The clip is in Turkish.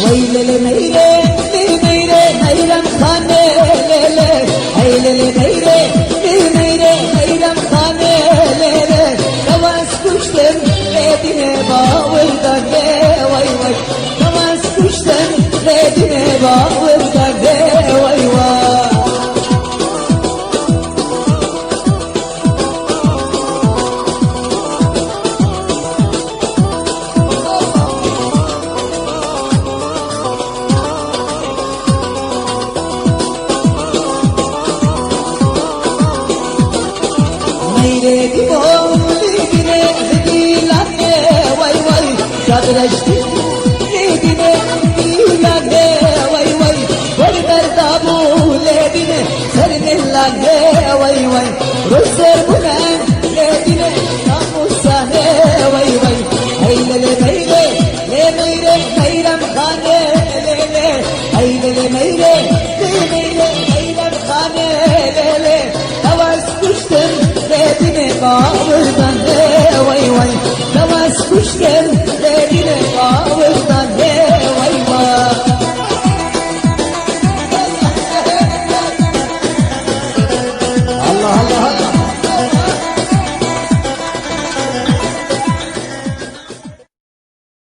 Vay lele meyre, meyre, meyrem khane lele. Hay lele meyre, meyrem khane lele. Kavas kuştum redine bağırda ge vay vay. Kavas kuştum redine bağırda ge vay vay. Meyre divine dilane vay vay. Kadreşti redine dilane vay vay. Vardır da bu ledine sermillane vay vay. Rüzgar bulan ledine namusane vay vay. Hey lele meyre, meyrem khane lele. Hey lele meyre, meyrem khane lele. Kavas kuştum redine bağır